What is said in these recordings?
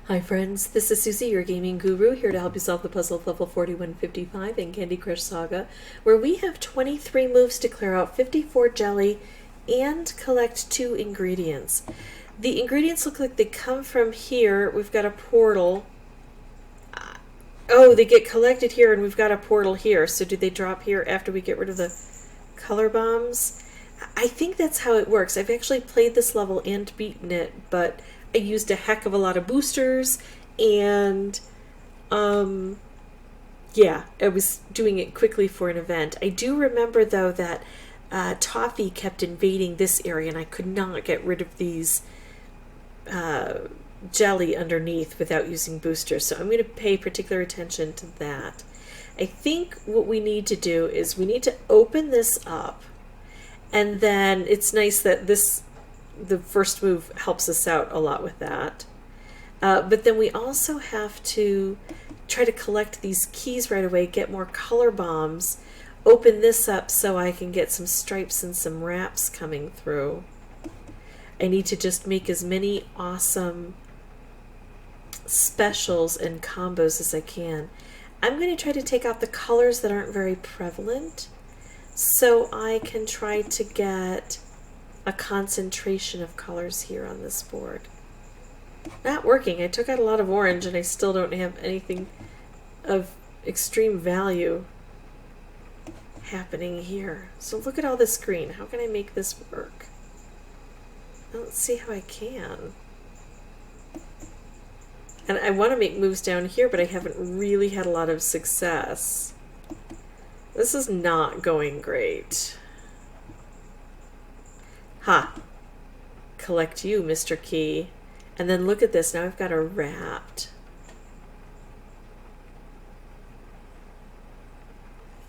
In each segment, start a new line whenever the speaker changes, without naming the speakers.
Hi friends, this is Suzy, your gaming guru, here to help you solve the puzzle of level 4155 in Candy Crush Saga, where we have 23 moves to clear out 54 jelly and collect 2 ingredients. The ingredients look like they come from here. We've got a portal. Oh, they get collected here and we've got a portal here. So do they drop here after we get rid of the color bombs? I think that's how it works. I've actually played this level and beaten it, but I used a heck of a lot of boosters and yeah, I was doing it quickly for an event. I do remember though that Toffee kept invading this area and I could not get rid of these jelly underneath without using boosters, so I'm going to pay particular attention to that. I think what we need to do is we need to open this up, and then it's nice that the first move helps us out a lot with that. But then we also have to try to collect these keys right away, get more color bombs, open this up so I can get some stripes and some wraps coming through. I need to just make as many awesome specials and combos as I can. I'm going to try to take out the colors that aren't very prevalent so I can try to get a concentration of colors here on this board. Not working. I took out a lot of orange and I still don't have anything of extreme value happening here. So look at all this green. How can I make this work? I don't see how I can. And I want to make moves down here, but I haven't really had a lot of success. This is not going great. Ha! Collect you, Mr. Key. And then look at this. Now I've got a wrapped.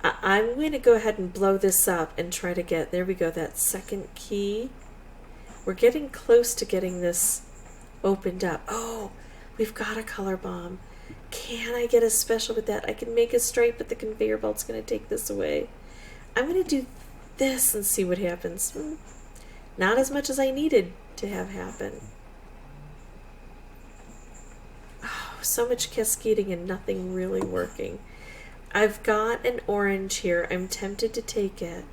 I'm going to go ahead and blow this up and try to get, there we go, that second key. We're getting close to getting this opened up. Oh, we've got a color bomb. Can I get a special with that? I can make a stripe, but the conveyor belt's going to take this away. I'm going to do this and see what happens. Not as much as I needed to have happen. Oh, so much cascading and nothing really working. I've got an orange here. I'm tempted to take it.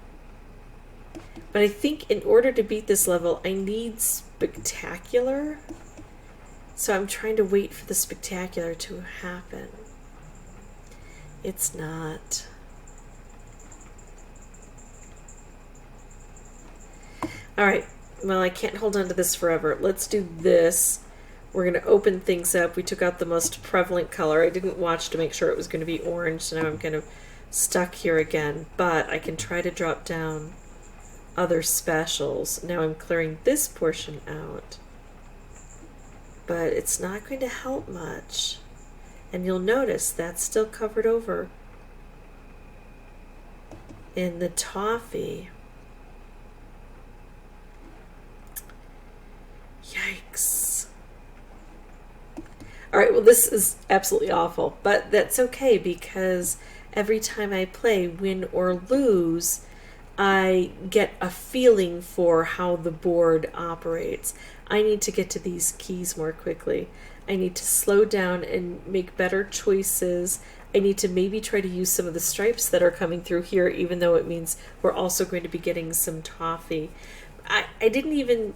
But I think in order to beat this level, I need spectacular. So I'm trying to wait for the spectacular to happen. It's not. Alright, well, I can't hold on to this forever. Let's do this. We're going to open things up. We took out the most prevalent color. I didn't watch to make sure it was going to be orange, so now I'm kind of stuck here again. But I can try to drop down other specials. Now I'm clearing this portion out. But it's not going to help much. And you'll notice that's still covered over in the toffee. Yikes. Alright, well this is absolutely awful, but that's okay because every time I play, win or lose, I get a feeling for how the board operates. I need to get to these keys more quickly. I need to slow down and make better choices. I need to maybe try to use some of the stripes that are coming through here, even though it means we're also going to be getting some toffee. I didn't even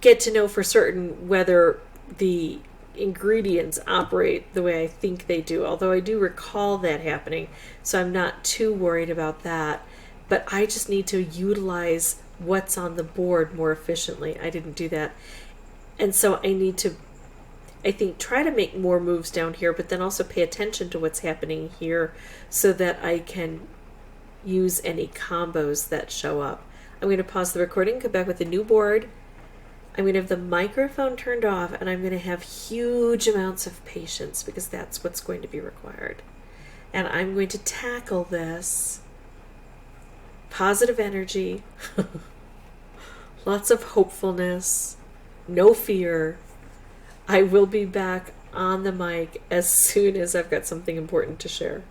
get to know for certain whether the ingredients operate the way I think they do, although I do recall that happening, so I'm not too worried about that. But I just need to utilize what's on the board more efficiently. I didn't do that. And so I need to, I think, try to make more moves down here, but then also pay attention to what's happening here so that I can use any combos that show up. I'm going to pause the recording, come back with a new board. I'm going to have the microphone turned off, and I'm going to have huge amounts of patience because that's what's going to be required. And I'm going to tackle this. Positive energy, lots of hopefulness, no fear. I will be back on the mic as soon as I've got something important to share.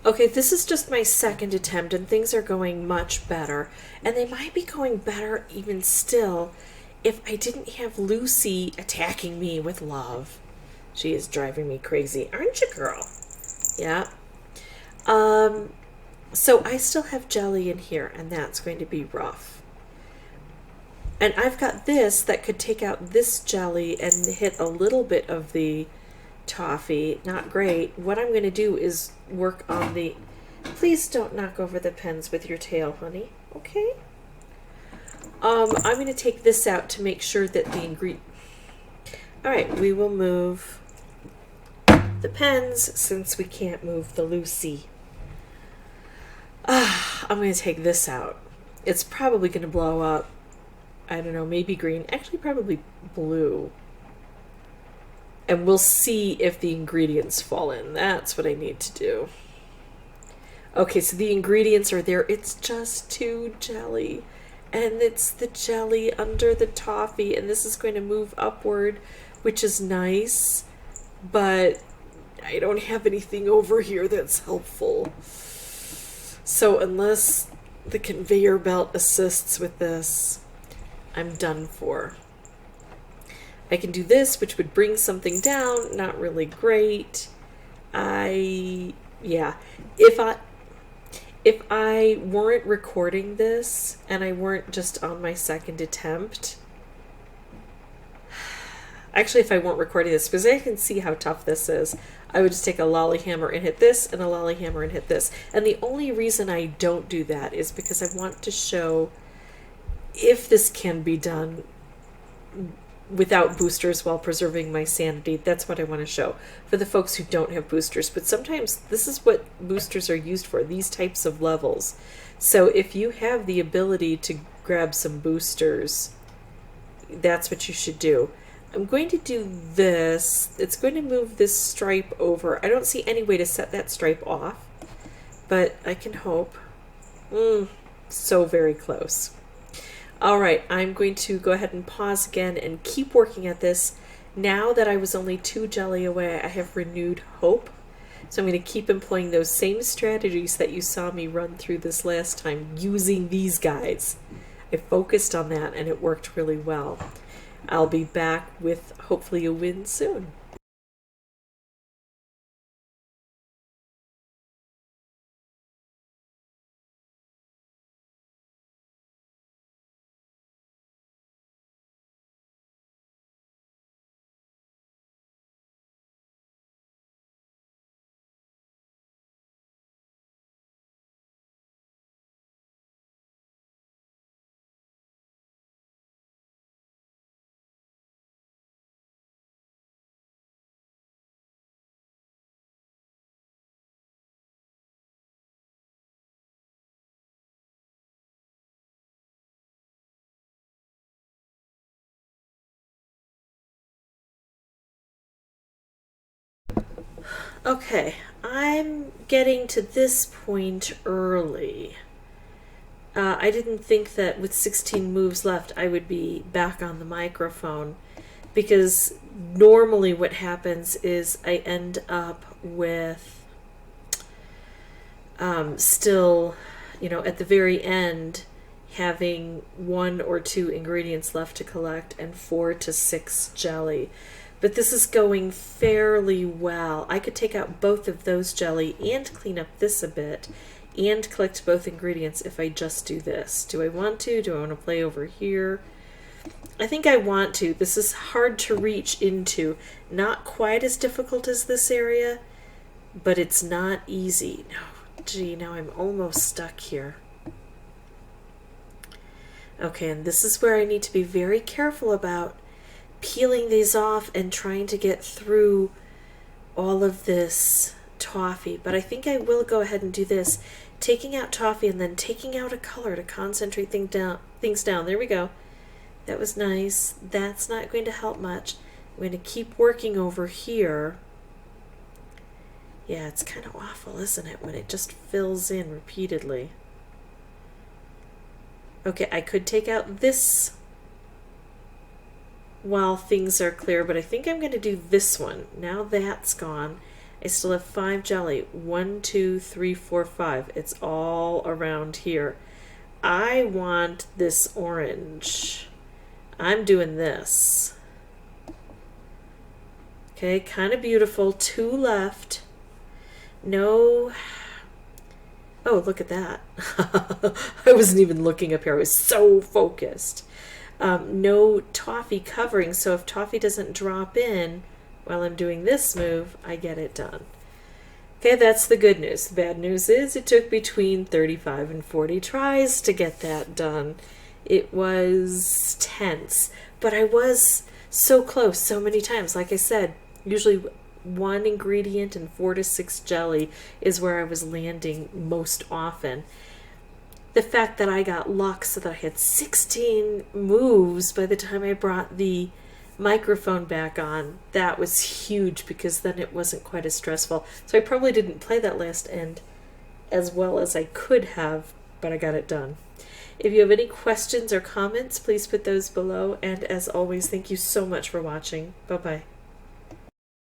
Okay, this is just my second attempt and things are going much better. And they might be going better even still if I didn't have Lucy attacking me with love. She is driving me crazy, aren't you, girl? Yeah. So I still have jelly in here, and that's going to be rough. And I've got this that could take out this jelly and hit a little bit of the toffee. Not great. What I'm going to do is work on the... Please don't knock over the pens with your tail, honey. Okay? I'm going to take this out to make sure that the ingredient... Alright, we will move the pens since we can't move the Lucy. I'm going to take this out. It's probably going to blow up. I don't know, maybe green. Actually, probably blue. And we'll see if the ingredients fall in. That's what I need to do. Okay, so the ingredients are there. It's just too jelly. And it's the jelly under the toffee. And this is going to move upward, which is nice. But I don't have anything over here that's helpful. So unless the conveyor belt assists with this, I'm done for. I can do this, which would bring something down. Not really great. Yeah. If I weren't recording this and I weren't just on my second attempt, actually, if I weren't recording this, because I can see how tough this is, I would just take a lolly hammer and hit this, and a lolly hammer and hit this. And the only reason I don't do that is because I want to show if this can be done without boosters while preserving my sanity. That's what I want to show for the folks who don't have boosters. But sometimes this is what boosters are used for, these types of levels. So if you have the ability to grab some boosters, that's what you should do. I'm going to do this. It's going to move this stripe over. I don't see any way to set that stripe off, but I can hope. So very close. All right, I'm going to go ahead and pause again and keep working at this. Now that I was only 2 jelly away, I have renewed hope. So I'm going to keep employing those same strategies that you saw me run through this last time, using these guys. I focused on that and it worked really well. I'll be back with hopefully a win soon. Okay, I'm getting to this point early. I didn't think that with 16 moves left I would be back on the microphone, because normally what happens is I end up with still, at the very end, having 1 or 2 ingredients left to collect and 4 to 6 jelly. But this is going fairly well. I could take out both of those jelly and clean up this a bit and collect both ingredients if I just do this. Do I want to? Do I want to play over here? I think I want to. This is hard to reach into. Not quite as difficult as this area, but it's not easy. No, gee, now I'm almost stuck here. Okay, and this is where I need to be very careful about peeling these off and trying to get through all of this toffee. But I think I will go ahead and do this, taking out toffee and then taking out a color to concentrate things down. There we go. That was nice. That's not going to help much. I'm going to keep working over here. Yeah, it's kind of awful, isn't it, when it just fills in repeatedly. Okay, I could take out this while things are clear, but I think I'm going to do this one. Now that's gone. I still have 5 jelly. 1, 2, 3, 4, 5. It's all around here. I want this orange. I'm doing this. Okay, kind of beautiful. 2 left. No. Oh, look at that. I wasn't even looking up here. I was so focused. No toffee covering, so if toffee doesn't drop in while I'm doing this move, I get it done. Okay, that's the good news. The bad news is it took between 35 and 40 tries to get that done. It was tense, but I was so close so many times. Like I said, usually 1 ingredient and 4 to 6 jelly is where I was landing most often. The fact that I got luck so that I had 16 moves by the time I brought the microphone back on, that was huge, because then it wasn't quite as stressful. So I probably didn't play that last end as well as I could have, but I got it done. If you have any questions or comments, please put those below. And as always, thank you so much for watching. Bye-bye.